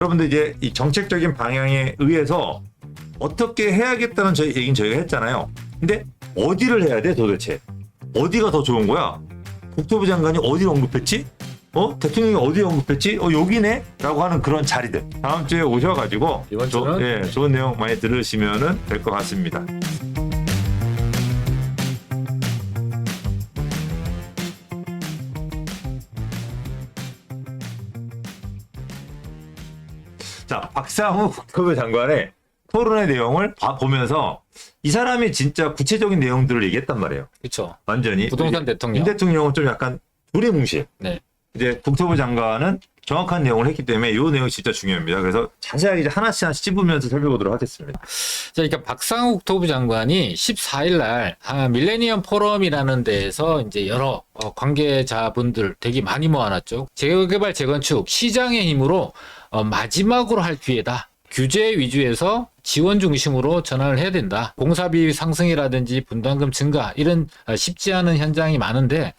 여러분들 이제 이 정책적인 방향에 의해서 어떻게 해야겠다는 얘기는 저희가 했잖아요. 근데 어디를 해야 돼 도대체? 어디가 더 좋은 거야? 국토부 장관이 어디를 언급했지? 대통령이 어디 언급했지? 여기네? 라고 하는 그런 자리들. 다음 주에 오셔가지고 이번 주는 좋은 내용 많이 들으시면 될 것 같습니다. 자, 박상우 국토부 장관의 토론의 내용을 보면서 이 사람이 진짜 구체적인 내용들을 얘기했단 말이에요. 그렇죠. 완전히. 부동산 대통령. 윤 대통령은 좀 약간 두리뭉실. 네. 이제 국토부 장관은 정확한 내용을 했기 때문에 이 내용이 진짜 중요합니다. 그래서 자세하게 이제 하나씩 찝으면서 살펴보도록 하겠습니다. 자, 그러니까 박상우 국토부 장관이 14일 날 밀레니엄 포럼이라는 데에서 이제 여러 관계자분들 되게 많이 모아놨죠. 재개발, 재건축, 시장의 힘으로 마지막으로 할 기회다. 규제 위주에서 지원 중심으로 전환을 해야 된다. 공사비 상승이라든지 분담금 증가 이런 쉽지 않은 현장이 많은데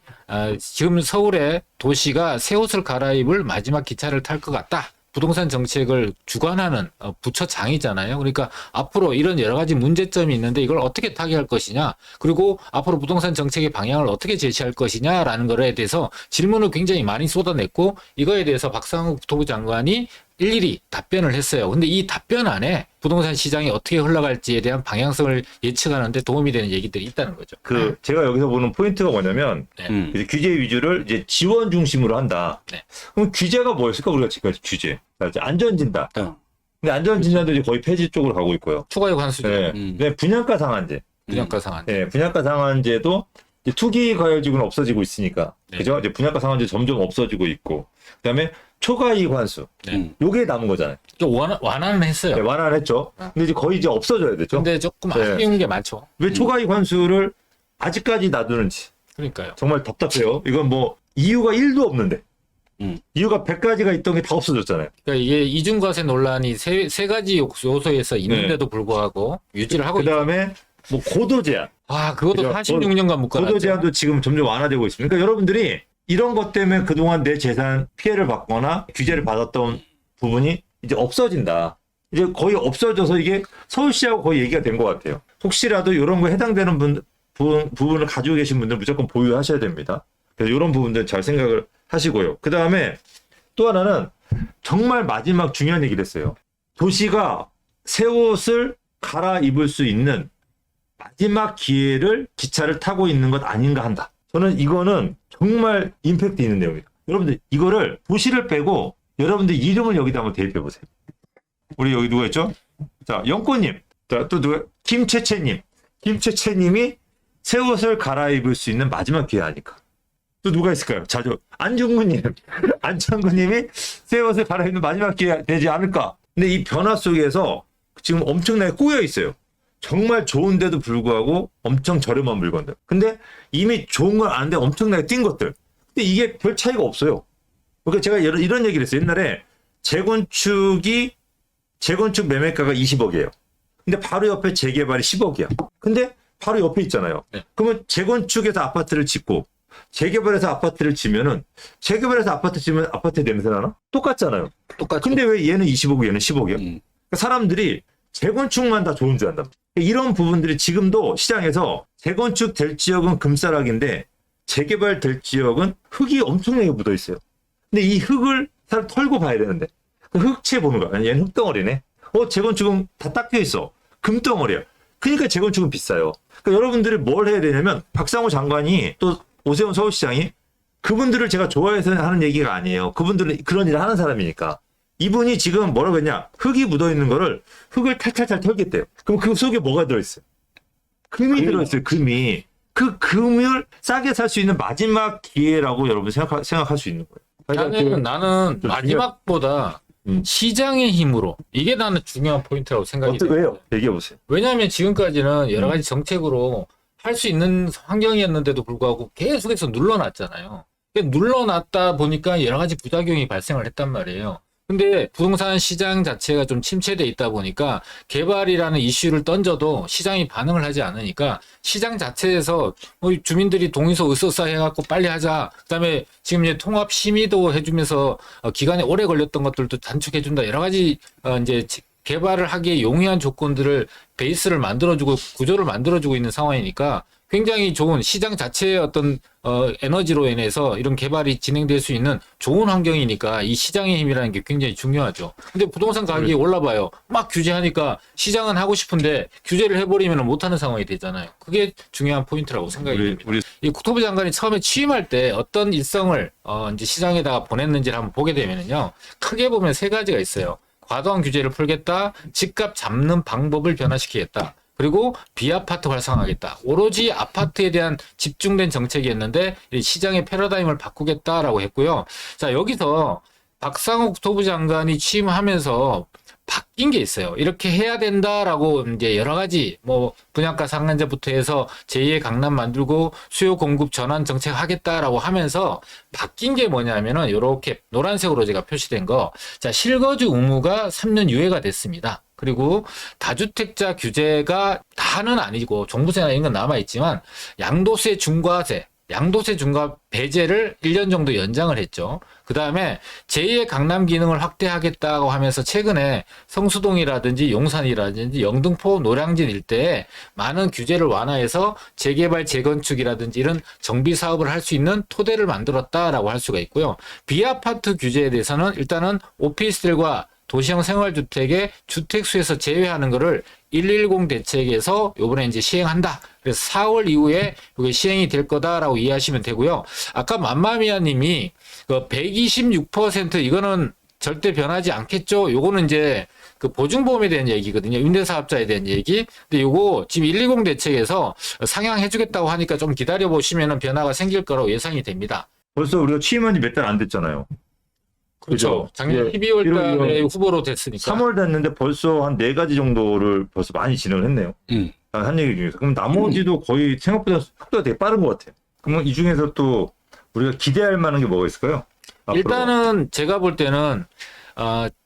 지금 서울의 도시가 새 옷을 갈아입을 마지막 기차를 탈 것 같다. 부동산 정책을 주관하는 부처장이잖아요. 그러니까 앞으로 이런 여러 가지 문제점이 있는데 이걸 어떻게 타개할 것이냐, 그리고 앞으로 부동산 정책의 방향을 어떻게 제시할 것이냐라는 거에 대해서 질문을 굉장히 많이 쏟아냈고, 이거에 대해서 박상우 국토부 장관이 일일이 답변을 했어요. 근데 이 답변 안에 부동산 시장이 어떻게 흘러갈지에 대한 방향성을 예측하는데 도움이 되는 얘기들이 있다는 거죠. 제가 여기서 보는 포인트가 뭐냐면, 이제 규제 위주를 이제 지원 중심으로 한다. 네. 그럼 규제가 뭐였을까? 우리가 지금까지 규제. 안전진단. 근데 안전진단도 이제 거의 폐지 쪽으로 가고 있고요. 추가요 관수죠. 네. 네, 분양가 상한제. 분양가 상한제. 네, 분양가 상한제도 이제 투기 과열지구는 없어지고 있으니까. 네. 그죠? 이제 분양가 상한제 점점 없어지고 있고. 그다음에 초과이익 환수. 네. 요게 남은 거잖아요. 좀 완화는 했어요. 네, 완화를 했죠. 근데 이제 거의 이제 없어져야 되죠. 근데 조금 아쉬운 게 많죠. 왜 초과이익 환수를 아직까지 놔두는지 그러니까요. 정말 답답해요. 이건 뭐 이유가 1도 없는데 이유가 100가지가 있던 게 다 없어졌잖아요. 그러니까 이게 이중과세 논란이 세 가지 요소에서 있는데도 불구하고 유지를 하고 있죠. 그다음에 뭐 고도 제한. 그것도 그죠? 46년간 묶어놨죠. 고도 제한도 지금 점점 완화되고 있습니다. 그러니까 여러분들이 이런 것 때문에 그동안 내 재산 피해를 받거나 규제를 받았던 부분이 이제 없어진다. 이제 거의 없어져서 이게 서울시하고 거의 얘기가 된 것 같아요. 혹시라도 이런 거 해당되는 부분을 가지고 계신 분들 무조건 보유하셔야 됩니다. 그래서 이런 부분들 잘 생각을 하시고요. 그 다음에 또 하나는 정말 마지막 중요한 얘기를 했어요. 도시가 새 옷을 갈아입을 수 있는 마지막 기회를 기차를 타고 있는 것 아닌가 한다. 저는 이거는 정말 임팩트 있는 내용이에요. 여러분들 이거를 도시를 빼고 여러분들 이름을 여기다 한번 대입해 보세요. 우리 여기 누가 있죠? 자, 영꽃님. 자, 또 누가? 김채채님이 새 옷을 갈아입을 수 있는 마지막 기회 아닐까? 또 누가 있을까요? 자주 안중근님, 안창근님이 새 옷을 갈아입는 마지막 기회 되지 않을까? 근데 이 변화 속에서 지금 엄청나게 꼬여 있어요. 정말 좋은데도 불구하고 엄청 저렴한 물건들. 근데 이미 좋은 걸 아는데 엄청나게 뛴 것들. 근데 이게 별 차이가 없어요. 그러니까 제가 이런 얘기를 했어요. 옛날에 재건축 매매가가 20억이에요. 근데 바로 옆에 재개발이 10억이야. 근데 바로 옆에 있잖아요. 네. 그러면 재건축에서 아파트를 짓고 재개발해서 아파트를 지면은 재개발해서 아파트 지면 아파트 냄새 나나? 똑같잖아요. 똑같죠. 근데 왜 얘는 20억이고 얘는 10억이야? 그러니까 사람들이 재건축만 다 좋은 줄 안다. 이런 부분들이 지금도 시장에서 재건축 될 지역은 금싸락인데 재개발 될 지역은 흙이 엄청나게 묻어 있어요. 근데 이 흙을 사람 털고 봐야 되는데 그 흙채 보는 거야. 얘는 흙덩어리네. 재건축은 다 닦여 있어. 금덩어리야. 그러니까 재건축은 비싸요. 그러니까 여러분들이 뭘 해야 되냐면 박상우 장관이 또 오세훈 서울시장이 그분들을 제가 좋아해서 하는 얘기가 아니에요. 그분들은 그런 일을 하는 사람이니까. 이분이 지금 뭐라고 했냐. 흙이 묻어있는 거를 흙을 탈탈탈 털겠대요. 그럼 그 속에 뭐가 들어있어요? 금이 들어있어요. 금이. 그 금을 싸게 살 수 있는 마지막 기회라고 여러분 생각할 수 있는 거예요. 나는 마지막보다 시장의 힘으로 이게 나는 중요한 포인트라고 생각이 돼요. 왜요? 얘기해 보세요. 왜냐하면 지금까지는 여러 가지 정책으로 할 수 있는 환경이었는데도 불구하고 계속해서 눌러놨잖아요. 눌러놨다 보니까 여러 가지 부작용이 발생을 했단 말이에요. 근데 부동산 시장 자체가 좀 침체돼 있다 보니까 개발이라는 이슈를 던져도 시장이 반응을 하지 않으니까 시장 자체에서 주민들이 동의서 으쌰으쌰 해갖고 빨리 하자. 그다음에 지금 이제 통합 심의도 해주면서 기간이 오래 걸렸던 것들도 단축해준다. 여러 가지 이제 개발을 하기에 용이한 조건들을 베이스를 만들어주고 구조를 만들어주고 있는 상황이니까 굉장히 좋은 시장 자체의 어떤 에너지로 인해서 이런 개발이 진행될 수 있는 좋은 환경이니까 이 시장의 힘이라는 게 굉장히 중요하죠. 근데 부동산 가격이 올라봐요. 막 규제하니까 시장은 하고 싶은데 규제를 해버리면 못하는 상황이 되잖아요. 그게 중요한 포인트라고 생각이 듭니다. 이 국토부 장관이 처음에 취임할 때 어떤 일성을 이제 시장에다가 보냈는지를 한번 보게 되면요, 크게 보면 세 가지가 있어요. 과도한 규제를 풀겠다, 집값 잡는 방법을 변화시키겠다, 그리고 비아파트 활성화하겠다. 오로지 아파트에 대한 집중된 정책이었는데 시장의 패러다임을 바꾸겠다라고 했고요. 자, 여기서 박상욱 국토부 장관이 취임하면서 바뀐 게 있어요. 이렇게 해야 된다라고 이제 여러 가지 뭐 분양가 상한제부터 해서 제2의 강남 만들고 수요 공급 전환 정책 하겠다라고 하면서 바뀐 게 뭐냐면은 이렇게 노란색으로 제가 표시된 거. 자, 실거주 의무가 3년 유예가 됐습니다. 그리고 다주택자 규제가 다는 아니고 종부세나 이런 건 남아있지만 양도세 중과세, 양도세 중과 배제를 1년 정도 연장을 했죠. 그 다음에 제2의 강남 기능을 확대하겠다고 하면서 최근에 성수동이라든지 용산이라든지 영등포 노량진 일대에 많은 규제를 완화해서 재개발 재건축이라든지 이런 정비 사업을 할 수 있는 토대를 만들었다라고 할 수가 있고요. 비아파트 규제에 대해서는 일단은 오피스텔과 도시형 생활주택의 주택수에서 제외하는 것을 110 대책에서 요번에 이제 시행한다. 그래서 4월 이후에 이게 시행이 될 거다라고 이해하시면 되고요. 아까 맘마미아 님이 그 126% 이거는 절대 변하지 않겠죠. 요거는 이제 그 보증보험에 대한 얘기거든요. 임대사업자에 대한 얘기. 근데 요거 지금 120 대책에서 상향해 주겠다고 하니까 좀 기다려 보시면은 변화가 생길 거라고 예상이 됩니다. 벌써 우리가 취임한 지 몇 달 안 됐잖아요. 그렇죠. 그죠? 작년 예, 12월 달에 후보로 됐으니까. 3월 됐는데 벌써 한 4가지 정도를 벌써 많이 진행을 했네요. 한 얘기 중에서. 그럼 나머지도 거의 생각보다 속도가 되게 빠른 것 같아요. 그러면 이 중에서 또 우리가 기대할 만한 게 뭐가 있을까요? 앞으로. 일단은 제가 볼 때는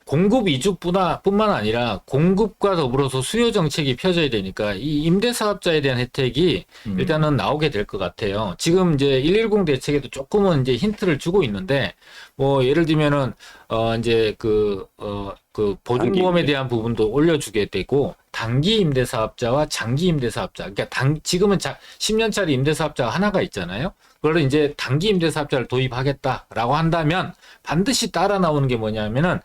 공급 위주뿐만 아니라 공급과 더불어서 수요 정책이 펴져야 되니까 이 임대사업자에 대한 혜택이 일단은 나오게 될 것 같아요. 지금 이제 110 대책에도 조금은 이제 힌트를 주고 있는데 뭐 예를 들면은 이제 그 보증보험에 대한 부분도 올려주게 되고 단기 임대사업자와 장기 임대사업자, 그러니까 지금은 10년짜리 임대사업자가 하나가 있잖아요. 그걸 이제 단기 임대사업자를 도입하겠다라고 한다면 반드시 따라 나오는 게 뭐냐면은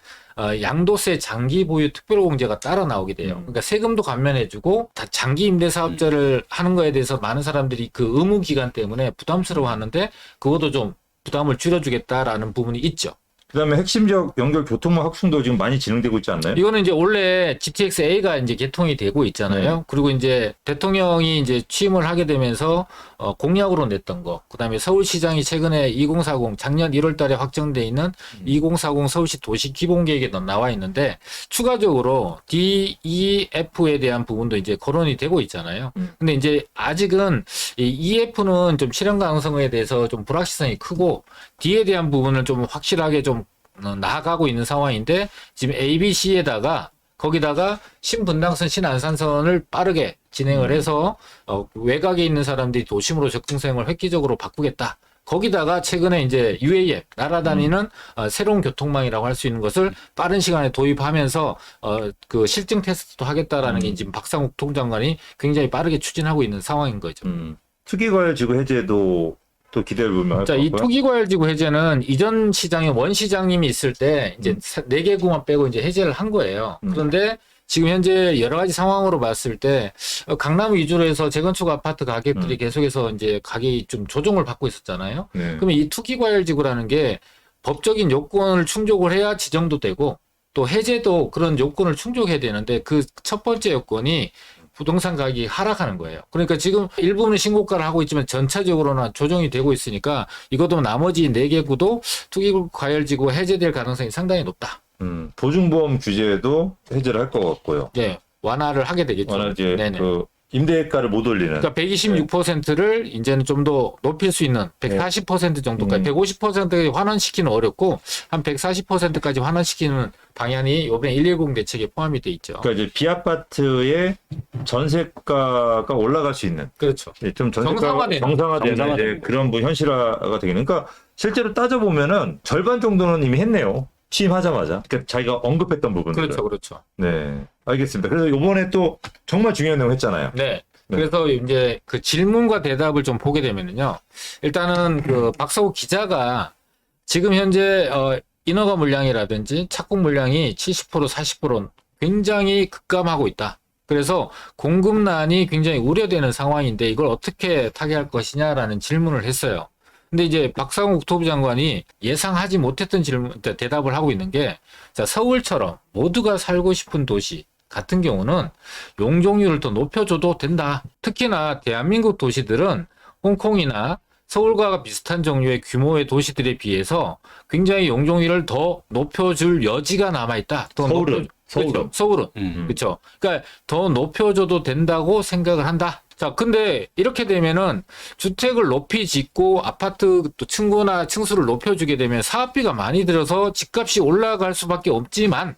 양도세 장기 보유 특별공제가 따라 나오게 돼요. 그러니까 세금도 감면해주고 장기 임대사업자를 하는 거에 대해서 많은 사람들이 그 의무 기간 때문에 부담스러워하는데 그것도 좀 부담을 줄여주겠다라는 부분이 있죠. 그다음에 핵심적 연결 교통망 확충도 지금 많이 진행되고 있지 않나요? 이거는 이제 원래 GTX-A가 이제 개통이 되고 있잖아요. 그리고 이제 대통령이 이제 취임을 하게 되면서 공약으로 냈던 거, 그다음에 서울시장이 최근에 2040 작년 1월 달에 확정돼 있는 2040 서울시 도시 기본 계획에 나와 있는데 추가적으로 DEF에 대한 부분도 이제 거론이 되고 있잖아요. 근데 이제 아직은 이 EF는 좀 실현 가능성에 대해서 좀 불확실성이 크고 D에 대한 부분은 좀 확실하게 좀 나아가고 있는 상황인데 지금 ABC에다가 거기다가 신분당선 신안산선을 빠르게 진행을 해서 외곽에 있는 사람들이 도심으로 접근성을 획기적으로 바꾸겠다. 거기다가 최근에 이제 UAF 날아다니는 새로운 교통망이라고 할 수 있는 것을 빠른 시간에 도입하면서 그 실증 테스트도 하겠다라는 게 지금 박상욱 통장관이 굉장히 빠르게 추진하고 있는 상황인 거죠. 투기과열지구 해제도 또 기대를 보면 할 것 자, 이 같고요. 투기과열지구 해제는 이전 시장에 원 시장님이 있을 때 이제 4개 구만 빼고 이제 해제를 한 거예요. 그런데 지금 현재 여러 가지 상황으로 봤을 때 강남 위주로 해서 재건축 아파트 가격들이 계속해서 이제 가격이 좀 조정을 받고 있었잖아요. 네. 그러면 이 투기과열지구라는 게 법적인 요건을 충족을 해야 지정도 되고 또 해제도 그런 요건을 충족해야 되는데 그 첫 번째 요건이 부동산 가격이 하락하는 거예요. 그러니까 지금 일부는 신고가를 하고 있지만 전체적으로는 조정이 되고 있으니까 이것도 나머지 4개 구도 투기과열지구 해제될 가능성이 상당히 높다. 보증보험 규제도 해제를 할 것 같고요. 네, 완화를 하게 되겠죠. 완화 이제 네네. 그 임대가를 못 올리는. 그러니까 126%를 이제는 좀 더 높일 수 있는 140% 정도까지 150%까지 환원시키는 어렵고 한 140%까지 환원시키는 방향이 이번에 110 대책에 포함이 돼 있죠. 그러니까 이제 비아파트의 전세가가 올라갈 수 있는. 그렇죠. 좀 전세가 정상화되는 이제 그런 현실화가 되겠는. 그러니까 실제로 따져 보면은 절반 정도는 이미 했네요. 취임하자마자. 그러니까 자기가 언급했던 부분들. 그렇죠, 그렇죠. 네, 알겠습니다. 그래서 이번에 또 정말 중요한 내용 했잖아요. 네. 그래서 이제 그 질문과 대답을 좀 보게 되면은요. 일단은 그 박서우 기자가 지금 현재 인허가 물량이라든지 착공 물량이 70% 40% 굉장히 급감하고 있다. 그래서 공급난이 굉장히 우려되는 상황인데 이걸 어떻게 타개할 것이냐라는 질문을 했어요. 근데 이제 박상욱 국토부 장관이 예상하지 못했던 대답을 하고 있는 게, 자, 서울처럼 모두가 살고 싶은 도시 같은 경우는 용적률을 더 높여줘도 된다. 특히나 대한민국 도시들은 홍콩이나 서울과 비슷한 종류의 규모의 도시들에 비해서 굉장히 용적률을 더 높여줄 여지가 남아있다. 서울은. 그렇죠. 그러니까 더 높여줘도 된다고 생각을 한다. 자, 근데 이렇게 되면은 주택을 높이 짓고 아파트 또 층고나 층수를 높여주게 되면 사업비가 많이 들어서 집값이 올라갈 수밖에 없지만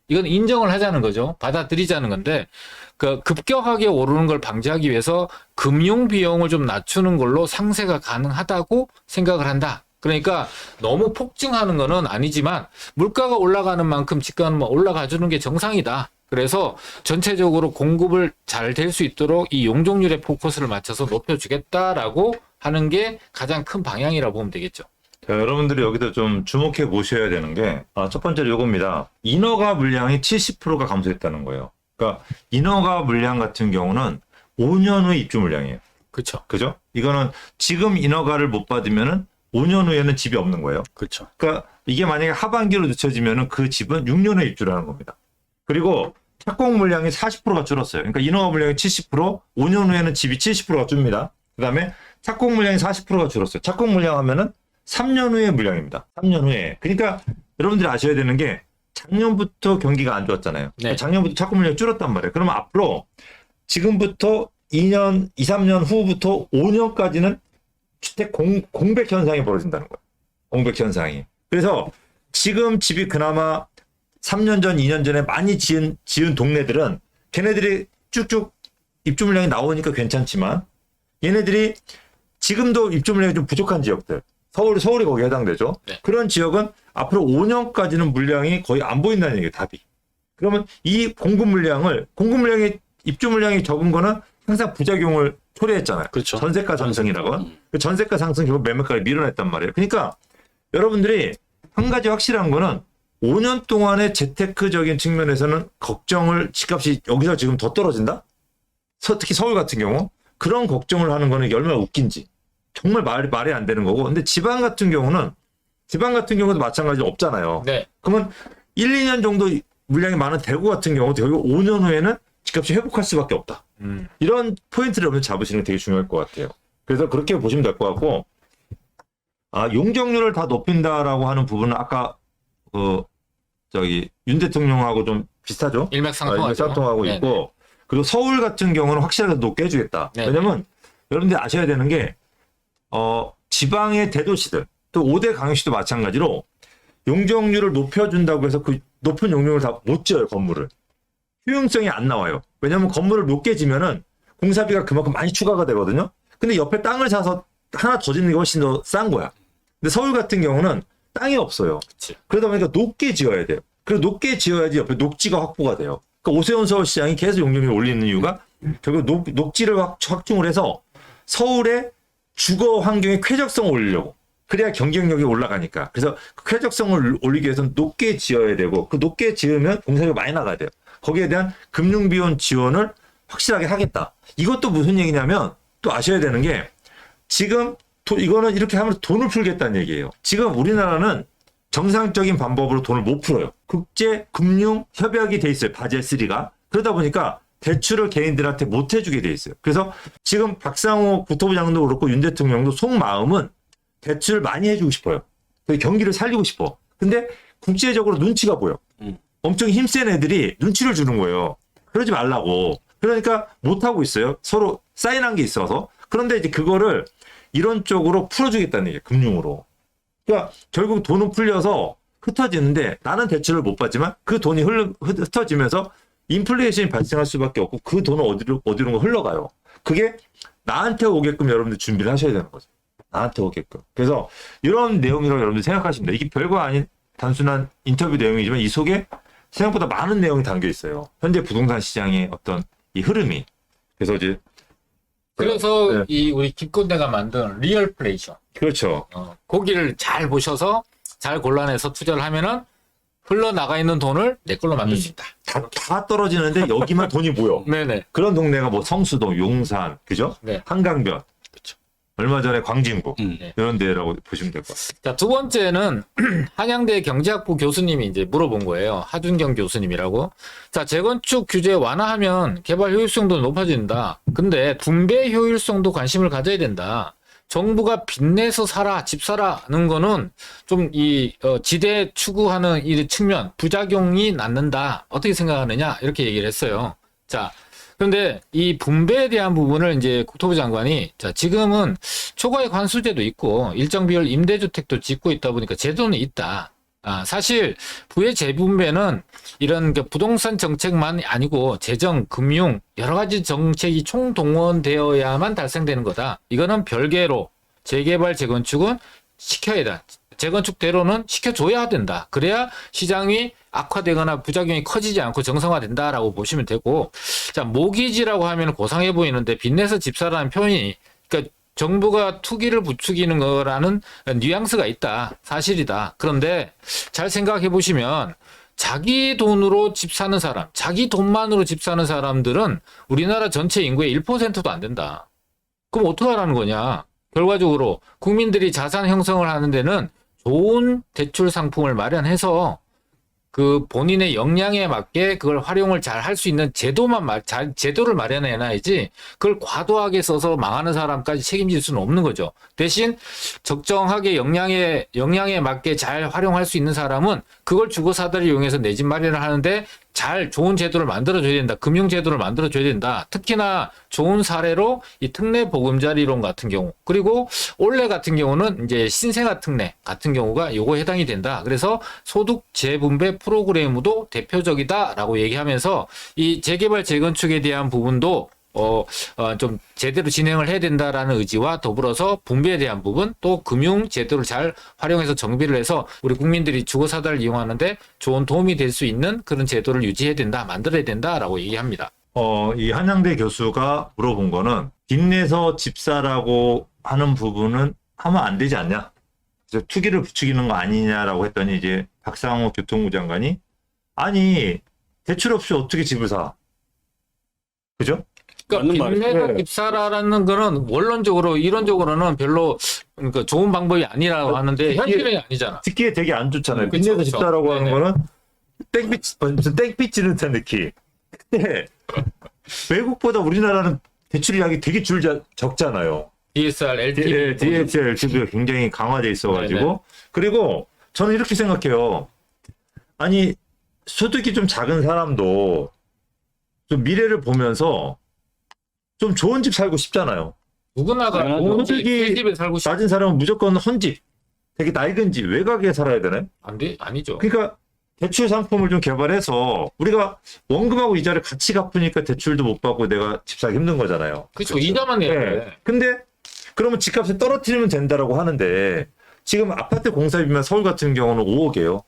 이건 인정을 하자는 거죠. 받아들이자는 건데 그 급격하게 오르는 걸 방지하기 위해서 금융 비용을 좀 낮추는 걸로 상세가 가능하다고 생각을 한다. 그러니까 너무 폭증하는 거는 아니지만 물가가 올라가는 만큼 집가는 올라가 주는 게 정상이다. 그래서 전체적으로 공급을 잘 될 수 있도록 이 용적률에 포커스를 맞춰서 높여주겠다라고 하는 게 가장 큰 방향이라고 보면 되겠죠. 자, 여러분들이 여기서 좀 주목해 보셔야 되는 게, 첫 번째로 이겁니다. 인허가 물량이 70%가 감소했다는 거예요. 그러니까 인허가 물량 같은 경우는 5년 후에 입주 물량이에요. 그렇죠. 그죠? 이거는 지금 인허가를 못 받으면은 5년 후에는 집이 없는 거예요. 그렇죠. 그러니까 이게 만약에 하반기로 늦춰지면은 그 집은 6년 후에 입주를 하는 겁니다. 그리고 착공 물량이 40%가 줄었어요. 그러니까 인허가 물량이 70%, 5년 후에는 집이 70%가 줍니다. 그다음에 착공 물량이 40%가 줄었어요. 착공 물량 하면은 3년 후의 물량입니다. 3년 후에. 그러니까 여러분들이 아셔야 되는 게 작년부터 경기가 안 좋았잖아요. 네. 작년부터 착공 물량이 줄었단 말이에요. 그러면 앞으로 지금부터 2년, 2, 3년 후부터 5년까지는 주택 공백 현상이 벌어진다는 거예요. 공백 현상이. 그래서 지금 집이 그나마 3년 전, 2년 전에 많이 지은 동네들은 걔네들이 쭉쭉 입주 물량이 나오니까 괜찮지만 얘네들이 지금도 입주 물량이 좀 부족한 지역들, 서울이 거기에 해당되죠. 네. 그런 지역은 앞으로 5년까지는 물량이 거의 안 보인다는 얘기예요, 답이. 그러면 이 공급 물량이 입주 물량이 적은 거는 항상 부작용을 초래했잖아요. 그렇죠. 전세가 상승이라고. 그 전세가 상승 결국 매매가를 밀어냈단 말이에요. 그러니까 여러분들이 한 가지 확실한 거는 5년 동안의 재테크적인 측면에서는 걱정을, 집값이 여기서 지금 더 떨어진다? 특히 서울 같은 경우 그런 걱정을 하는 거는 이게 얼마나 웃긴지 정말 말이 안 되는 거고. 근데 지방 같은 경우도 마찬가지로 없잖아요. 네. 그러면 1, 2년 정도 물량이 많은 대구 같은 경우도 결국 5년 후에는 집값이 회복할 수밖에 없다. 이런 포인트를 여러분 잡으시는 게 되게 중요할 것 같아요. 그래서 그렇게 보시면 될 것 같고, 용적률을 다 높인다라고 하는 부분은 아까 윤 대통령하고 좀 비슷하죠? 일맥상통하죠. 일맥상통하고 네네. 있고, 그리고 서울 같은 경우는 확실하게 높게 해주겠다. 네네. 왜냐면 여러분들이 아셔야 되는 게 지방의 대도시들 또 5대 강역시도 마찬가지로 용적률을 높여준다고 해서 그 높은 용적률을 다 못 지어요, 건물을. 효용성이 안 나와요. 왜냐하면 건물을 높게 지면은 공사비가 그만큼 많이 추가가 되거든요. 근데 옆에 땅을 사서 하나 더 짓는 게 훨씬 더 싼 거야. 근데 서울 같은 경우는 땅이 없어요. 그치. 그러다 보니까 높게 지어야 돼요. 그리고 높게 지어야지 옆에 녹지가 확보가 돼요. 그러니까 오세훈 서울시장이 계속 용적률을 올리는 이유가 결국 녹지를 확충을 해서 서울의 주거 환경의 쾌적성을 올리려고. 그래야 경쟁력이 올라가니까. 그래서 그 쾌적성을 올리기 위해서는 높게 지어야 되고, 그 높게 지으면 공사비가 많이 나가야 돼요. 거기에 대한 금융비용 지원을 확실하게 하겠다. 이것도 무슨 얘기냐면 또 아셔야 되는 게 지금 이거는 이렇게 하면 돈을 풀겠다는 얘기예요. 지금 우리나라는 정상적인 방법으로 돈을 못 풀어요. 국제 금융 협약이 돼 있어요. 바젤 3가. 그러다 보니까 대출을 개인들한테 못 해주게 돼 있어요. 그래서 지금 박상호 국토부 장관도 그렇고 윤 대통령도 속마음은 대출을 많이 해주고 싶어요. 경기를 살리고 싶어. 근데 국제적으로 눈치가 보여. 엄청 힘센 애들이 눈치를 주는 거예요. 그러지 말라고. 그러니까 못 하고 있어요. 서로 사인한 게 있어서. 그런데 이제 그거를 이런 쪽으로 풀어주겠다는 얘기예요. 금융으로. 그러니까 결국 돈은 풀려서 흩어지는데 나는 대출을 못 받지만 그 돈이 흩어지면서 인플레이션이 발생할 수밖에 없고 그 돈은 어디론가 흘러가요. 그게 나한테 오게끔 여러분들 준비를 하셔야 되는 거죠. 나한테 오게끔. 그래서 이런 내용이라고 여러분들 생각하시면 돼요. 이게 별거 아닌 단순한 인터뷰 내용이지만 이 속에 생각보다 많은 내용이 담겨 있어요. 현재 부동산 시장의 어떤 이 흐름이. 그래서 이제 그래서 네. 이 우리 김건대가 만든 리얼플레이션 그렇죠. 거기를 잘 보셔서 잘 골라내서 투자를 하면은 흘러나가 있는 돈을 내 걸로 만들 수 있다. 다 떨어지는데 여기만 돈이 모여. 네네. 그런 동네가 뭐 성수동, 용산, 그죠? 네. 한강변. 그렇죠. 얼마 전에 광진구 네. 이런 데라고 보시면 될 것 같아요. 자, 두 번째는 한양대 경제학부 교수님이 이제 물어본 거예요. 하준경 교수님이라고. 자, 재건축 규제 완화하면 개발 효율성도 높아진다. 근데 분배 효율성도 관심을 가져야 된다. 정부가 빚내서 사라, 집 사라는 거는 좀 지대 추구하는 이 측면, 부작용이 낳는다. 어떻게 생각하느냐? 이렇게 얘기를 했어요. 자, 그런데 이 분배에 대한 부분을 이제 국토부 장관이 자, 지금은 초과의 관수제도 있고 일정 비율 임대주택도 짓고 있다 보니까 제도는 있다. 사실 부의 재분배는 이런 그 부동산 정책만 아니고 재정, 금융 여러 가지 정책이 총동원되어야만 달성되는 거다. 이거는 별개로 재개발, 재건축은 시켜야 된다. 재건축대로는 시켜줘야 된다. 그래야 시장이 악화되거나 부작용이 커지지 않고 정상화된다라고 보시면 되고, 자, 모기지라고 하면 고상해 보이는데 빚내서 집 사라는 표현이, 그러니까 정부가 투기를 부추기는 거라는 뉘앙스가 있다. 사실이다. 그런데 잘 생각해 보시면 자기 돈으로 집 사는 사람, 자기 돈만으로 집 사는 사람들은 우리나라 전체 인구의 1%도 안 된다. 그럼 어떻게 하라는 거냐? 결과적으로 국민들이 자산 형성을 하는 데는 좋은 대출 상품을 마련해서 그 본인의 역량에 맞게 그걸 활용을 잘 할 수 있는 제도를 마련해 놔야지 그걸 과도하게 써서 망하는 사람까지 책임질 수는 없는 거죠. 대신 적정하게 역량에 맞게 잘 활용할 수 있는 사람은 그걸 주거 사다리 이용해서 내 집 마련을 하는데 잘 좋은 제도를 만들어줘야 된다. 금융 제도를 만들어줘야 된다. 특히나 좋은 사례로 이 특례 보금자리론 같은 경우, 그리고 올해 같은 경우는 이제 신생아 특례 같은 경우가 요거에 해당이 된다. 그래서 소득 재분배 프로그램도 대표적이다라고 얘기하면서 이 재개발 재건축에 대한 부분도 좀 제대로 진행을 해야 된다라는 의지와 더불어서 분배에 대한 부분, 또 금융 제도를 잘 활용해서 정비를 해서 우리 국민들이 주거 사다를 이용하는데 좋은 도움이 될 수 있는 그런 제도를 유지해야 된다, 만들어야 된다라고 얘기합니다. 이 한양대 교수가 물어본 거는 빚내서 집 사라고 하는 부분은 하면 안 되지 않냐? 그래서 투기를 부추기는 거 아니냐라고 했더니 이제 박상호 교통부 장관이 아니 대출 없이 어떻게 집을 사? 그죠? 그러니까 맞는 빚내서 말이에요. 집 사라라는 거는 원론적으로 이론적으로는 별로 그러니까 좋은 방법이 아니라고 하는데 현실이 아니잖아. 듣기에 되게 안 좋잖아요. 그쵸, 빚내서 그쵸. 집 사라고 하는 네네. 거는 무슨 땡빚지는 듯한 느낌. 근데 외국보다 우리나라는 대출량이 되게 적잖아요. DSR, LTV. DSR, LTV가 굉장히 강화돼 있어가지고. 네네. 그리고 저는 이렇게 생각해요. 아니, 소득이 좀 작은 사람도 좀 미래를 보면서 좀 좋은 집 살고 싶잖아요. 누구나가 당연하죠. 새 집에 살고 싶 낮은 사람은 무조건 헌집, 되게 낡은 집, 외곽에 살아야 되나요? 아니죠. 그러니까 대출 상품을 좀 개발해서 우리가 원금하고 이자를 같이 갚으니까 대출도 못 받고 내가 집 사기 힘든 거잖아요. 그렇죠. 이자만 내야 돼. 네. 근데 그러면 집값을 떨어뜨리면 된다라고 하는데 지금 아파트 공사비면 서울 같은 경우는 5억이에요.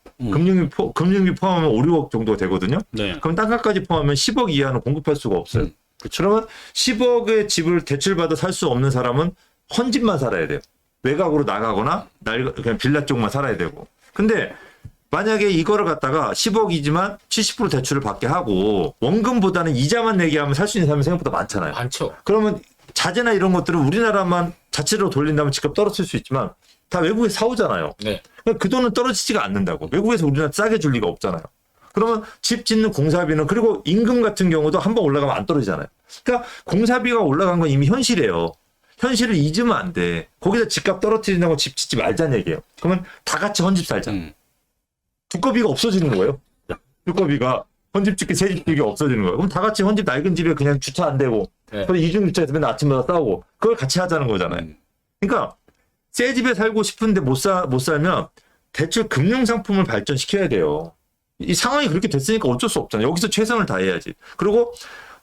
금융비 포함하면 5, 6억 정도 되거든요. 네. 그럼 땅값까지 포함하면 10억 이하는 공급할 수가 없어요. 그러면 10억의 집을 대출받아 살 수 없는 사람은 헌집만 살아야 돼요. 외곽으로 나가거나 그냥 빌라 쪽만 살아야 되고. 근데 만약에 이거를 갖다가 10억이지만 70% 대출을 받게 하고 원금보다는 이자만 내게 하면 살 수 있는 사람이 생각보다 많잖아요. 많죠. 그러면 자재나 이런 것들은 우리나라만 자체로 돌린다면 집값 떨어질 수 있지만 다 외국에서 사오잖아요. 네. 그러니까 그 돈은 떨어지지가 않는다고. 외국에서 우리나라 싸게 줄 리가 없잖아요. 그러면 집 짓는 공사비는, 그리고 임금 같은 경우도 한번 올라가면 안 떨어지잖아요. 그러니까 공사비가 올라간 건 이미 현실이에요. 현실을 잊으면 안 돼. 거기다 집값 떨어뜨린다고 집 짓지 말자는 얘기예요. 그러면 다 같이 헌집 살자. 두꺼비가 없어지는 거예요. 두꺼비가. 헌집주기, 세집주기 없어지는 거예요. 그럼 다 같이 헌집 낡은 집에 그냥 주차 안 되고, 네. 그래서 이중 주차해서 맨날 아침마다 싸우고, 그걸 같이 하자는 거잖아요. 그러니까 새 집에 살고 싶은데 못 살면 대출 금융 상품을 발전시켜야 돼요. 이 상황이 그렇게 됐으니까 어쩔 수 없잖아요. 여기서 최선을 다해야지. 그리고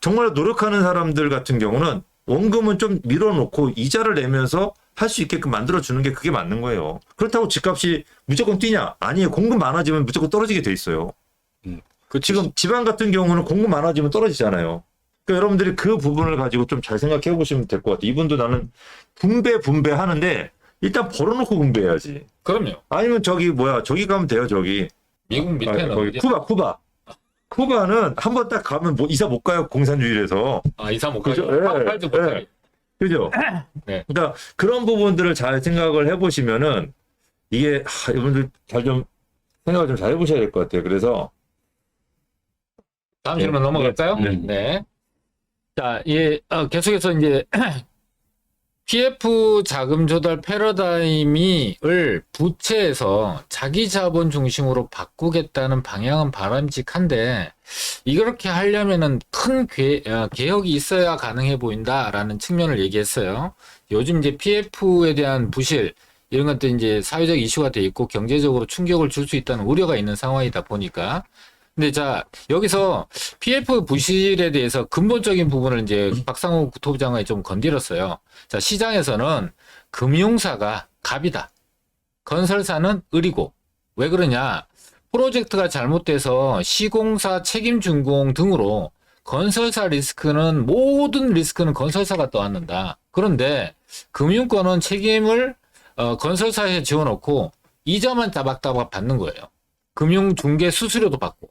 정말 노력하는 사람들 같은 경우는 원금은 좀 밀어놓고 이자를 내면서 할 수 있게끔 만들어주는 게 그게 맞는 거예요. 그렇다고 집값이 무조건 뛰냐? 아니에요. 공급 많아지면 무조건 떨어지게 돼 있어요. 지금 지방 같은 경우는 공급 많아지면 떨어지잖아요. 그러니까 여러분들이 그 부분을 가지고 좀 잘 생각해 보시면 될 것 같아요. 이분도 나는 분배 하는데 일단 벌어놓고 분배해야지. 그럼요. 아니면 저기 가면 돼요. 저기 미국 밑에는 거기 어디야? 쿠바는 한 번 딱 가면 뭐 이사 못 가요. 공산주의라서. 이사 못 그죠? 가죠. 예, 팔도 못 예. 가죠. 그죠? 네. 그러니까 그런 부분들을 잘 생각을 해보시면은 이게 이분들 생각을 좀 잘 해보셔야 될 것 같아요. 그래서 다음 질문 넘어갈까요? 네. 자, 계속해서 이제 PF 자금 조달 패러다임을 부채에서 자기 자본 중심으로 바꾸겠다는 방향은 바람직한데 이렇게 하려면은 큰 개혁이 있어야 가능해 보인다라는 측면을 얘기했어요. 요즘 이제 PF에 대한 부실 이런 것도 이제 사회적 이슈가 돼 있고 경제적으로 충격을 줄 수 있다는 우려가 있는 상황이다 보니까 근데 자, 여기서 PF 부실에 대해서 근본적인 부분을 이제 박상욱 국토부 장관이 좀 건드렸어요. 자, 시장에서는 금융사가 갑이다. 건설사는 을이고. 왜 그러냐? 프로젝트가 잘못돼서 시공사 책임준공 등으로 모든 리스크는 건설사가 떠안는다. 그런데 금융권은 책임을 건설사에 지워놓고 이자만 따박따박 받는 거예요. 금융중개 수수료도 받고.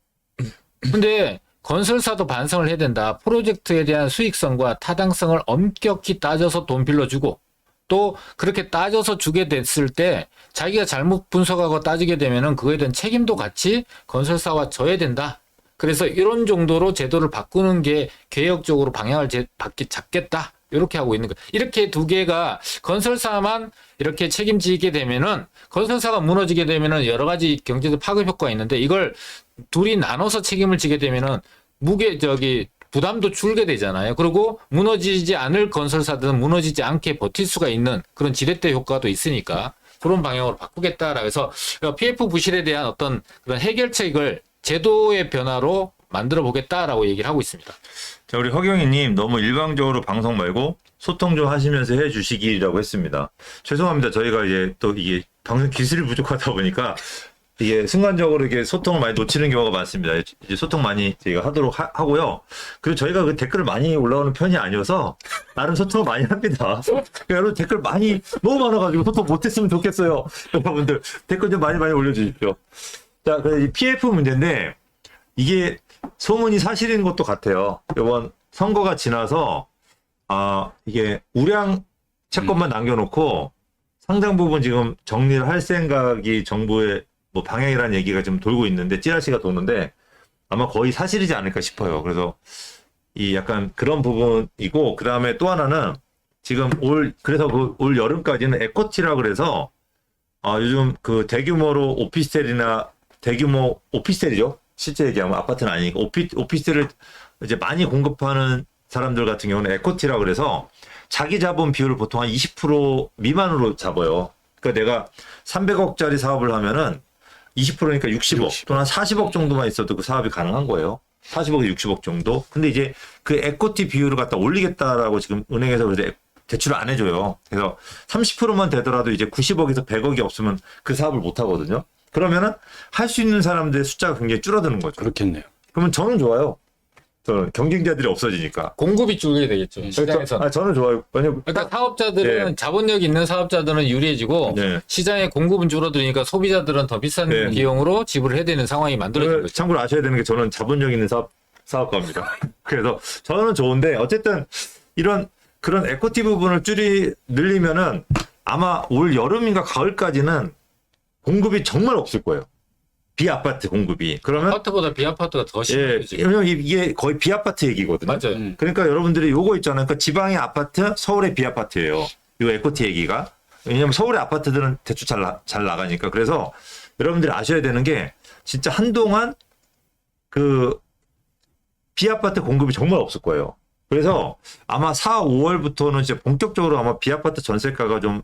근데 건설사도 반성을 해야 된다. 프로젝트에 대한 수익성과 타당성을 엄격히 따져서 돈 빌려주고 또 그렇게 따져서 주게 됐을 때 자기가 잘못 분석하고 따지게 되면은 그거에 대한 책임도 같이 건설사와 져야 된다. 그래서 이런 정도로 제도를 바꾸는 게 개혁적으로 방향을 잡겠다. 이렇게 하고 있는 거예요. 이렇게 두 개가 건설사만 이렇게 책임지게 되면은 건설사가 무너지게 되면은 여러 가지 경제적 파급 효과가 있는데 이걸 둘이 나눠서 책임을 지게 되면은 부담도 줄게 되잖아요. 그리고 무너지지 않을 건설사들은 무너지지 않게 버틸 수가 있는 그런 지렛대 효과도 있으니까 그런 방향으로 바꾸겠다라고 해서 PF 부실에 대한 어떤 그런 해결책을 제도의 변화로 만들어 보겠다라고 얘기를 하고 있습니다. 자, 우리 허경희님 너무 일방적으로 방송 말고 소통 좀 하시면서 해주시기라고 했습니다. 죄송합니다. 저희가 이제 또 이게 방송 기술이 부족하다 보니까 이게 순간적으로 이게 소통을 많이 놓치는 경우가 많습니다. 이제 소통 많이 저희가 하도록 하고요. 그리고 저희가 그 댓글 많이 올라오는 편이 아니어서 나름 소통을 많이 합니다. 그러니까 여러분 댓글 너무 많아가지고 소통 못했으면 좋겠어요. 여러분들 댓글 좀 많이 올려주십시오. 자, 이 PF 문제인데 이게 소문이 사실인 것도 같아요. 이번 선거가 지나서 이게 우량 채권만 남겨놓고 상당 부분 지금 정리를 할 생각이 정부의 뭐 방향이라는 얘기가 좀 돌고 있는데 찌라시가 도는데 아마 거의 사실이지 않을까 싶어요. 그래서 이 약간 그런 부분이고 그 다음에 또 하나는 지금 그래서 올 여름까지는 에코티라 그래서 요즘 그 대규모로 대규모 오피스텔이죠. 실제 얘기하면 아파트는 아니니까 오피스텔을 이제 많이 공급하는 사람들 같은 경우는 에코티라 그래서 자기 자본 비율을 보통 한 20% 미만으로 잡아요. 그러니까 내가 300억짜리 사업을 하면은 20%니까 60억 또는 한 40억 정도만 있어도 그 사업이 가능한 거예요. 40억에서 60억 정도. 근데 이제 그 에코티 비율을 갖다 올리겠다라고 지금 은행에서 그래서 대출을 안 해줘요. 그래서 30%만 되더라도 이제 90억에서 100억이 없으면 그 사업을 못 하거든요. 그러면은 할 수 있는 사람들의 숫자가 굉장히 줄어드는 거죠. 그렇겠네요. 그러면 저는 좋아요. 저는 경쟁자들이 없어지니까. 공급이 줄게 되겠죠. 시장에서. 저는 좋아요. 왜냐면 그러니까 사업자들은 네. 자본력 있는 사업자들은 유리해지고 네. 시장의 공급은 줄어드니까 소비자들은 더 비싼 네. 비용으로 지불을 해야 되는 상황이 만들어진 거죠. 참고로 아셔야 되는 게 저는 자본력 있는 사업가입니다. 그래서 저는 좋은데 어쨌든 그런 에코티 부분을 늘리면은 아마 올 여름인가 가을까지는 공급이 정말 없을 거예요. 비아파트 공급이. 그러면 아파트보다 비아파트가 더 심해지죠. 왜냐면 이게 거의 비아파트 얘기거든요. 맞아요. 그러니까 여러분들이 요거 있잖아요. 그러니까 지방의 아파트, 서울의 비아파트예요. 요 에코티 얘기가. 왜냐면 서울의 아파트들은 대출 잘 나가니까. 그래서 여러분들이 아셔야 되는 게 진짜 한동안 비아파트 공급이 정말 없을 거예요. 그래서 아마 4, 5월부터는 이제 본격적으로 아마 비아파트 전세가가 좀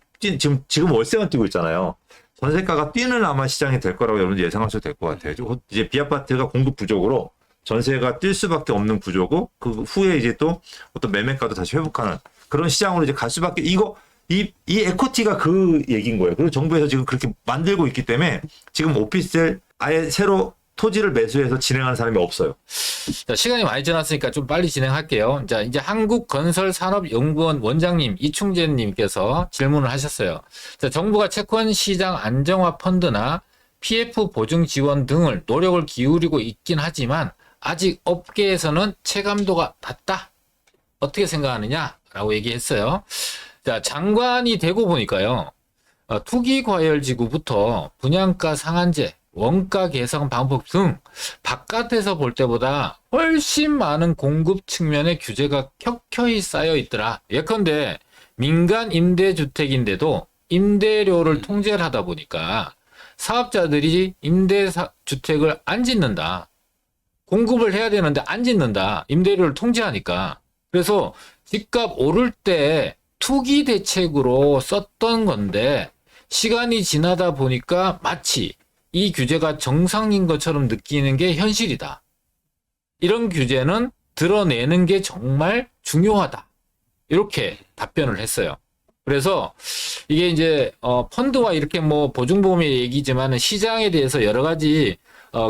지금 월세만 뛰고 있잖아요. 전세가가 뛰는 아마 시장이 될 거라고 여러분들 예상하셔도 될 것 같아요. 이제 비아파트가 공급 부족으로 전세가 뛸 수밖에 없는 구조고 그 후에 이제 또 어떤 매매가도 다시 회복하는 그런 시장으로 이제 갈 수밖에 이 에코티가 그 얘기인 거예요. 그리고 정부에서 지금 그렇게 만들고 있기 때문에 지금 오피스텔 아예 새로 토지를 매수해서 진행하는 사람이 없어요. 자, 시간이 많이 지났으니까 좀 빨리 진행할게요. 자, 이제 한국건설산업연구원 원장님 이충재님께서 질문을 하셨어요. 자, 정부가 채권 시장 안정화 펀드나 PF 보증 지원 등을 노력을 기울이고 있긴 하지만 아직 업계에서는 체감도가 낮다. 어떻게 생각하느냐라고 얘기했어요. 자, 장관이 되고 보니까요. 투기과열지구부터 분양가 상한제, 원가 개선 방법 등 바깥에서 볼 때보다 훨씬 많은 공급 측면의 규제가 켜켜이 쌓여 있더라. 예컨대 민간 임대주택인데도 임대료를 통제를 하다 보니까 사업자들이 임대주택을 안 짓는다. 공급을 해야 되는데 안 짓는다. 임대료를 통제하니까. 그래서 집값 오를 때 투기 대책으로 썼던 건데 시간이 지나다 보니까 마치 이 규제가 정상인 것처럼 느끼는 게 현실이다. 이런 규제는 드러내는 게 정말 중요하다. 이렇게 답변을 했어요. 그래서 이게 이제 펀드와 이렇게 뭐 보증보험의 얘기지만 시장에 대해서 여러 가지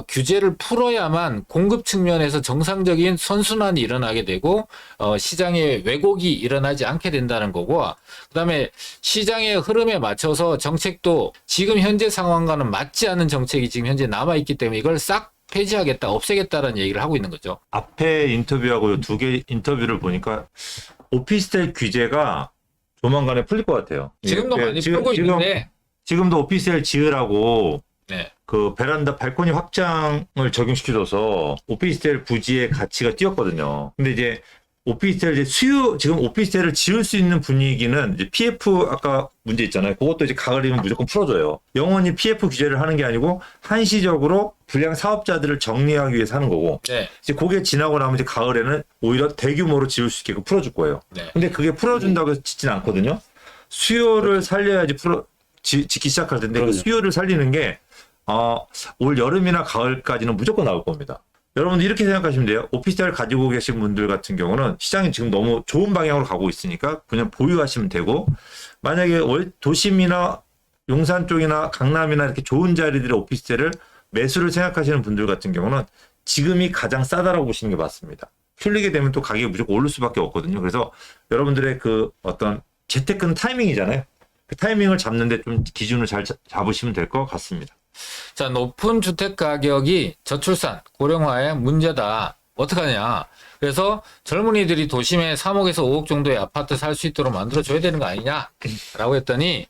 규제를 풀어야만 공급 측면에서 정상적인 선순환이 일어나게 되고 시장에 왜곡이 일어나지 않게 된다는 거고, 그다음에 시장의 흐름에 맞춰서 정책도 지금 현재 상황과는 맞지 않는 정책이 지금 현재 남아 있기 때문에 이걸 싹 폐지하겠다, 없애겠다라는 얘기를 하고 있는 거죠. 앞에 인터뷰하고 두 개 인터뷰를 보니까 오피스텔 규제가 조만간에 풀릴 것 같아요. 지금도 많이 풀고 있는데 지금도 오피스텔 지으라고 네. 그 베란다 발코니 확장을 적용시켜줘서 오피스텔 부지의 가치가 뛰었거든요. 근데 이제 오피스텔 이제 지금 오피스텔을 지을 수 있는 분위기는 이제 PF 아까 문제 있잖아요. 그것도 이제 가을이면 무조건 풀어줘요. 영원히 PF 규제를 하는 게 아니고 한시적으로 불량 사업자들을 정리하기 위해서 하는 거고. 네. 이제 그게 지나고 나면 이제 가을에는 오히려 대규모로 지을 수 있게끔 풀어줄 거예요. 네. 근데 그게 풀어준다고 해서 짓진 않거든요. 수요를 살려야지 짓기 시작할 텐데 그 수요를 살리는 게 올 여름이나 가을까지는 무조건 나올 겁니다. 여러분들 이렇게 생각하시면 돼요. 오피스텔 가지고 계신 분들 같은 경우는 시장이 지금 너무 좋은 방향으로 가고 있으니까 그냥 보유하시면 되고, 만약에 도심이나 용산 쪽이나 강남이나 이렇게 좋은 자리들의 오피스텔을 매수를 생각하시는 분들 같은 경우는 지금이 가장 싸다라고 보시는 게 맞습니다. 풀리게 되면 또 가격이 무조건 오를 수밖에 없거든요. 그래서 여러분들의 그 어떤 재테크는 타이밍이잖아요. 그 타이밍을 잡는데 좀 기준을 잘 잡으시면 될 것 같습니다. 자, 높은 주택 가격이 저출산, 고령화의 문제다. 어떡하냐. 그래서 젊은이들이 도심에 3억에서 5억 정도의 아파트 살 수 있도록 만들어줘야 되는 거 아니냐라고 했더니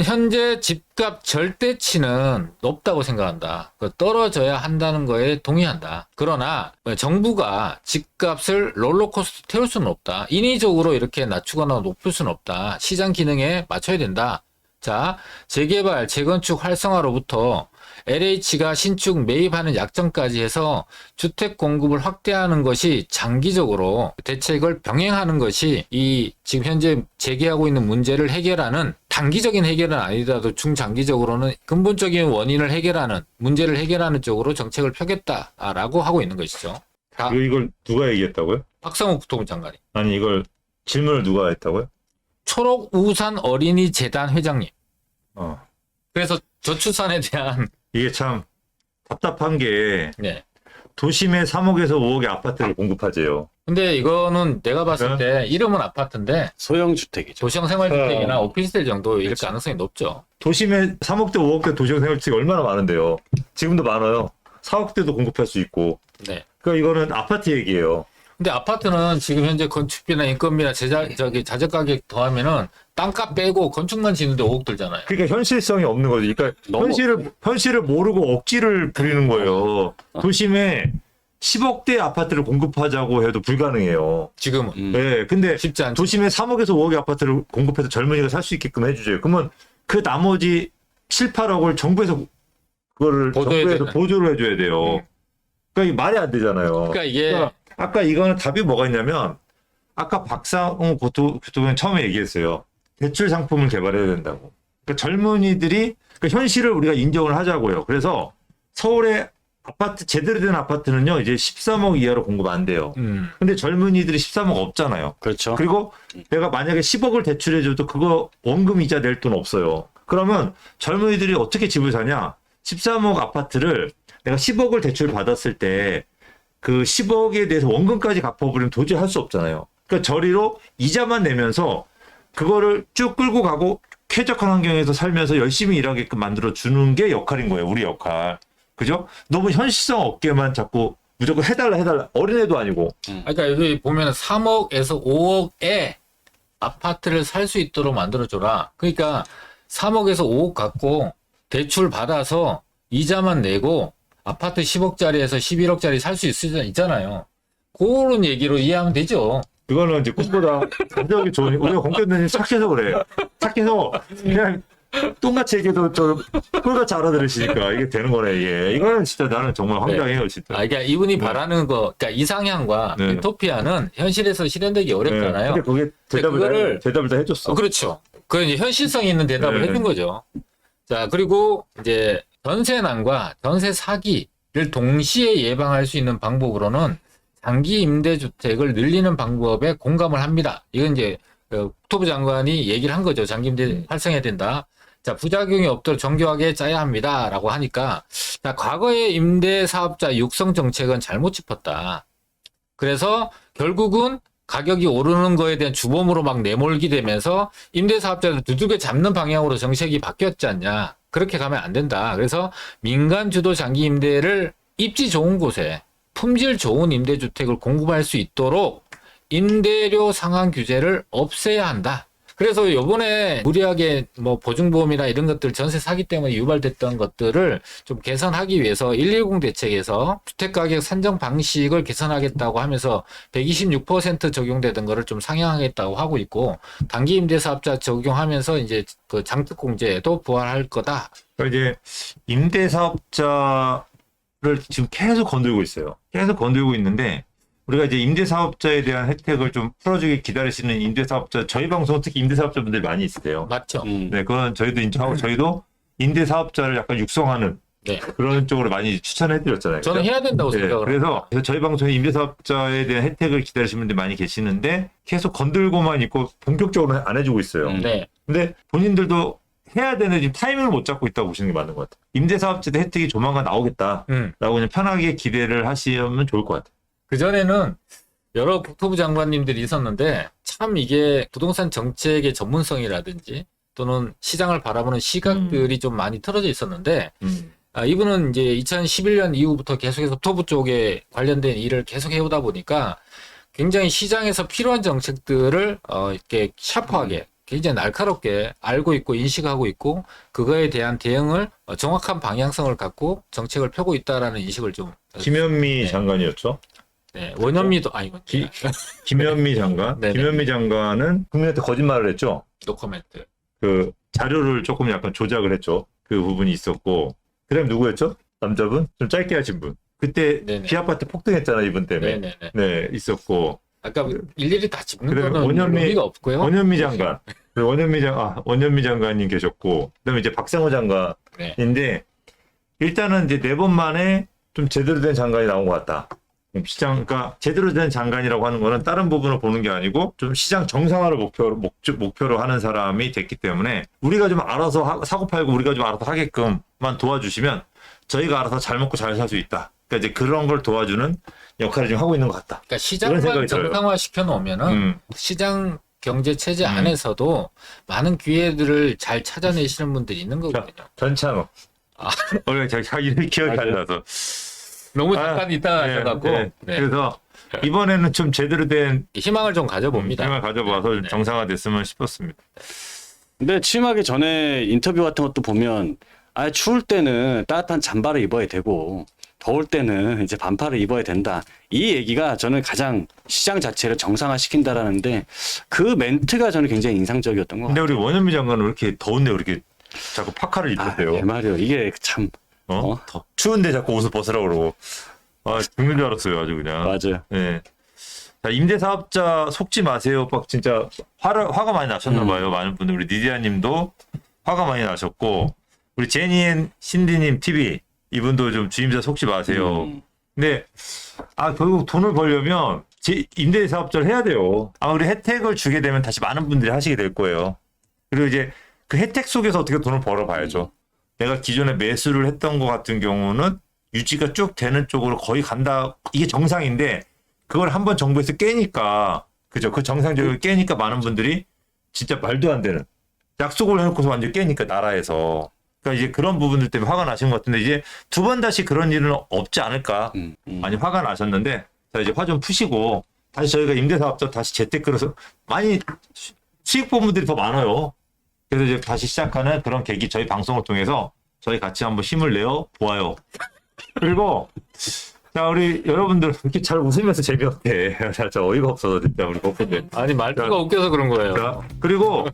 현재 집값 절대치는 높다고 생각한다. 떨어져야 한다는 거에 동의한다. 그러나 정부가 집값을 롤러코스터 태울 수는 없다. 인위적으로 이렇게 낮추거나 높일 수는 없다. 시장 기능에 맞춰야 된다. 자, 재개발, 재건축 활성화로부터 LH가 신축 매입하는 약정까지 해서 주택 공급을 확대하는 것이 장기적으로 대책을 병행하는 것이 이 지금 현재 제기하고 있는 문제를 해결하는, 단기적인 해결은 아니더라도 중장기적으로는 근본적인 원인을 해결하는, 문제를 해결하는 쪽으로 정책을 펴겠다라고 하고 있는 것이죠. 자, 이걸 누가 얘기했다고요? 박성욱 국토부 장관이. 아니 이걸 질문을 누가 했다고요? 초록우산 어린이재단 회장님. 어. 그래서 저출산에 대한 이게 참 답답한 게 네. 도심에 3억에서 5억의 아파트를 공급하재요. 근데 이거는 내가 봤을 때 이름은 아파트인데 소형 주택이죠. 도시형 생활주택이나 오피스텔 정도일 가능성이 높죠. 도심에 3억대 5억대 도시형 생활주택이 얼마나 많은데요. 지금도 많아요. 4억대도 공급할 수 있고. 네. 그러니까 이거는 아파트 얘기예요. 근데 아파트는 지금 현재 건축비나 인건비나 자재 가격 더하면은 땅값 빼고 건축만 짓는데 5억 들잖아요. 그러니까 현실성이 없는 거죠. 그러니까 현실을 모르고 억지를 부리는 거예요. 도심에 10억대 아파트를 공급하자고 해도 불가능해요. 지금은. 네, 근데 쉽지 않죠. 도심에 3억에서 5억의 아파트를 공급해서 젊은이가 살 수 있게끔 해주죠. 그러면 그 나머지 7, 8억을 정부에서 그거를 보조해야 정부에서 되네. 보조를 해줘야 돼요. 그러니까 이게 말이 안 되잖아요. 그러니까 이게 그러니까 아까 이거는 답이 뭐가 있냐면 아까 박상웅 교통은 처음에 얘기했어요. 대출 상품을 개발해야 된다고. 그러니까 젊은이들이 그 현실을 우리가 인정을 하자고요. 그래서 서울의 아파트 제대로 된 아파트는요 이제 13억 이하로 공급 안 돼요. 근데 젊은이들이 13억 없잖아요. 그렇죠. 그리고 내가 만약에 10억을 대출해줘도 그거 원금 이자 낼 돈 없어요. 그러면 젊은이들이 어떻게 집을 사냐? 13억 아파트를 내가 10억을 대출 받았을 때 그 10억에 대해서 원금까지 갚아버리면 도저히 할 수 없잖아요. 그러니까 저리로 이자만 내면서 그거를 쭉 끌고 가고 쾌적한 환경에서 살면서 열심히 일하게끔 만들어 주는 게 역할인 거예요. 우리 역할. 그죠? 너무 현실성 없게만 자꾸 무조건 해달라. 어린애도 아니고. 그러니까 여기 보면 3억에서 5억에 아파트를 살 수 있도록 만들어줘라. 그러니까 3억에서 5억 갖고 대출 받아서 이자만 내고 아파트 10억짜리에서 11억짜리 살 수 있잖아요. 그런 얘기로 이해하면 되죠. 그거는 이제 꿈보다 감정이 좋으니 우리가 공교수님 착해서 그래. 착해서 그냥 똥같이 얘기해도 저 꿀같이 알아들으시니까 이게 되는 거네 이게. 이거는 진짜 나는 정말 황당해요 진짜. 그러니까 이분이 바라는 거, 그러니까 이상향과 네. 유토피아는 현실에서 실현되기 어렵잖아요. 근데 그게 대답을 다 해줬어. 그렇죠. 그건 이제 현실성 있는 대답을 네. 해준 거죠. 자, 그리고 이제 전세난과 전세 사기를 동시에 예방할 수 있는 방법으로는 장기 임대주택을 늘리는 방법에 공감을 합니다. 이건 이제 국토부 장관이 얘기를 한 거죠. 장기 임대 활성해야 된다. 자, 부작용이 없도록 정교하게 짜야 합니다라고 하니까, 자, 과거의 임대사업자 육성 정책은 잘못 짚었다. 그래서 결국은 가격이 오르는 거에 대한 주범으로 막 내몰게 되면서 임대사업자를 두들겨 잡는 방향으로 정책이 바뀌었지 않냐. 그렇게 가면 안 된다. 그래서 민간 주도 장기 임대를 입지 좋은 곳에 품질 좋은 임대주택을 공급할 수 있도록 임대료 상한 규제를 없애야 한다. 그래서 요번에 무리하게 뭐 보증보험이나 이런 것들 전세 사기 때문에 유발됐던 것들을 좀 개선하기 위해서 110 대책에서 주택가격 산정 방식을 개선하겠다고 하면서 126% 적용되던 거를 좀 상향하겠다고 하고 있고, 단기 임대사업자 적용하면서 이제 그 장특공제도 부활할 거다. 그러니까 이제 임대사업자를 지금 계속 건들고 있어요. 계속 건들고 있는데 우리가 이제 임대사업자에 대한 혜택을 좀 풀어주길 기다리시는 임대사업자, 저희 방송은 특히 임대사업자분들이 많이 있으세요. 맞죠? 네, 그건 저희도 인정하고 저희도 임대사업자를 약간 육성하는 네. 그런 쪽으로 많이 추천해드렸잖아요. 저는 그죠? 해야 된다고 네, 생각을 그래서 저희 방송에 임대사업자에 대한 혜택을 기다리시는 분들이 많이 계시는데 계속 건들고만 있고 본격적으로 안 해주고 있어요. 네. 근데 본인들도 해야 되는 지금 타이밍을 못 잡고 있다고 보시는 게 맞는 것 같아요. 임대사업자도 혜택이 조만간 나오겠다라고 그냥 편하게 기대를 하시면 좋을 것 같아요. 그전에는 여러 국토부 장관님들이 있었는데 참 이게 부동산 정책의 전문성이라든지 또는 시장을 바라보는 시각들이 좀 많이 틀어져 있었는데, 이분은 이제 2011년 이후부터 계속해서 국토부 쪽에 관련된 일을 계속 해오다 보니까 굉장히 시장에서 필요한 정책들을 이렇게 샤프하게 굉장히 날카롭게 알고 있고 인식하고 있고 그거에 대한 대응을 정확한 방향성을 갖고 정책을 펴고 있다라는 인식을 좀 김현미 네. 장관이었죠. 네, 원현미도 아니고 김현미 장관. 네네. 김현미 장관은 국민한테 거짓말을 했죠. 노코멘트. 그 자료를 조금 약간 조작을 했죠. 그 부분이 있었고. 그다음 누구였죠? 남자분? 좀 짧게 하신 분. 그때 네네. 비아파트 폭등했잖아 이분 때문에. 네네네. 네, 있었고. 아까 일일이 다 짚는 그다음에 거는 의미가 없고요. 원현미 장관. 원현미 장관님 계셨고. 그다음에 이제 박상호 장관인데 네. 일단은 이제 4번 만에 좀 제대로 된 장관이 나온 것 같다. 시장, 그러니까 제대로 된 장관이라고 하는 거는 다른 부분을 보는 게 아니고 좀 시장 정상화를 목표로 하는 사람이 됐기 때문에 우리가 좀 알아서 사고 팔고 우리가 좀 알아서 하게끔만 도와주시면 저희가 알아서 잘 먹고 잘 살 수 있다. 그러니까 이제 그런 걸 도와주는 역할을 지금 하고 있는 것 같다. 그러니까 그런 시장만 생각이 들어요. 정상화 시켜 놓으면은 시장 경제 체제 안에서도 많은 기회들을 잘 찾아내시는 분들이 있는 거거든요. 전창업. 원래 제가 이름이 기억이 안 나서. 너무 잠깐 있다 하셔갖고 네. 네. 그래서 이번에는 좀 제대로 된 희망을 좀 가져봅니다. 힘을 가져봐서 좀 네. 정상화됐으면 싶었습니다. 근데 취임하기 전에 인터뷰 같은 것도 보면 추울 때는 따뜻한 잠바를 입어야 되고 더울 때는 이제 반팔을 입어야 된다. 이 얘기가 저는 가장 시장 자체를 정상화시킨다라는데 그 멘트가 저는 굉장히 인상적이었던 것 근데 같아요. 우리 원현미 장관은 왜 이렇게 더운데 왜 이렇게 자꾸 파카를 입으세요? 내 말이요. 이게 참 추운데 자꾸 옷을 벗으라고 그러고. 아, 죽는 줄 알았어요, 아주 그냥. 맞아요. 예. 자, 임대사업자 속지 마세요. 막 진짜 화가 많이 나셨나봐요. 많은 분들. 우리 니디아님도 화가 많이 나셨고, 우리 제니앤 신디님 TV 이분도 좀 주임자 속지 마세요. 근데 결국 돈을 벌려면 임대사업자를 해야 돼요. 우리 혜택을 주게 되면 다시 많은 분들이 하시게 될 거예요. 그리고 이제 그 혜택 속에서 어떻게 돈을 벌어봐야죠. 내가 기존에 매수를 했던 것 같은 경우는 유지가 쭉 되는 쪽으로 거의 간다. 이게 정상인데 그걸 한번 정부에서 깨니까 그죠? 그 정상적으로 깨니까 많은 분들이 진짜 말도 안 되는 약속을 해놓고서 완전 깨니까 나라에서. 그러니까 이제 그런 부분들 때문에 화가 나신 것 같은데 이제 두 번 다시 그런 일은 없지 않을까. 많이 화가 나셨는데 자 이제 화 좀 푸시고 다시 저희가 임대사업자 다시 재테크로서 많이 수익 본 분들이 더 많아요. 그래서 이제 다시 시작하는 그런 계기 저희 방송을 통해서 저희 같이 한번 힘을 내어 보아요. 그리고 자 우리 여러분들 이렇게 잘 웃으면서 재미없게 진짜 어이가 없어서 진짜 우리 버프들. 아니 말투가 웃겨서 그런 거예요. 자, 그리고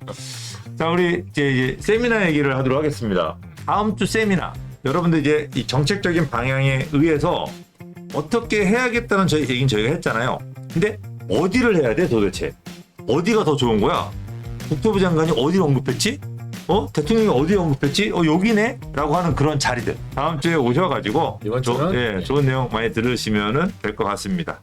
자 우리 이제 세미나 얘기를 하도록 하겠습니다. 다음 주 세미나 여러분들 이제 이 정책적인 방향에 의해서 어떻게 해야겠다는 저희 얘기는 저희가 했잖아요. 근데 어디를 해야 돼 도대체? 어디가 더 좋은 거야? 국토부 장관이 어디를 언급했지? 대통령이 어디 언급했지? 여기네? 라고 하는 그런 자리들 다음 주에 오셔가지고 이번 주는 좋은 내용 많이 들으시면 될 것 같습니다.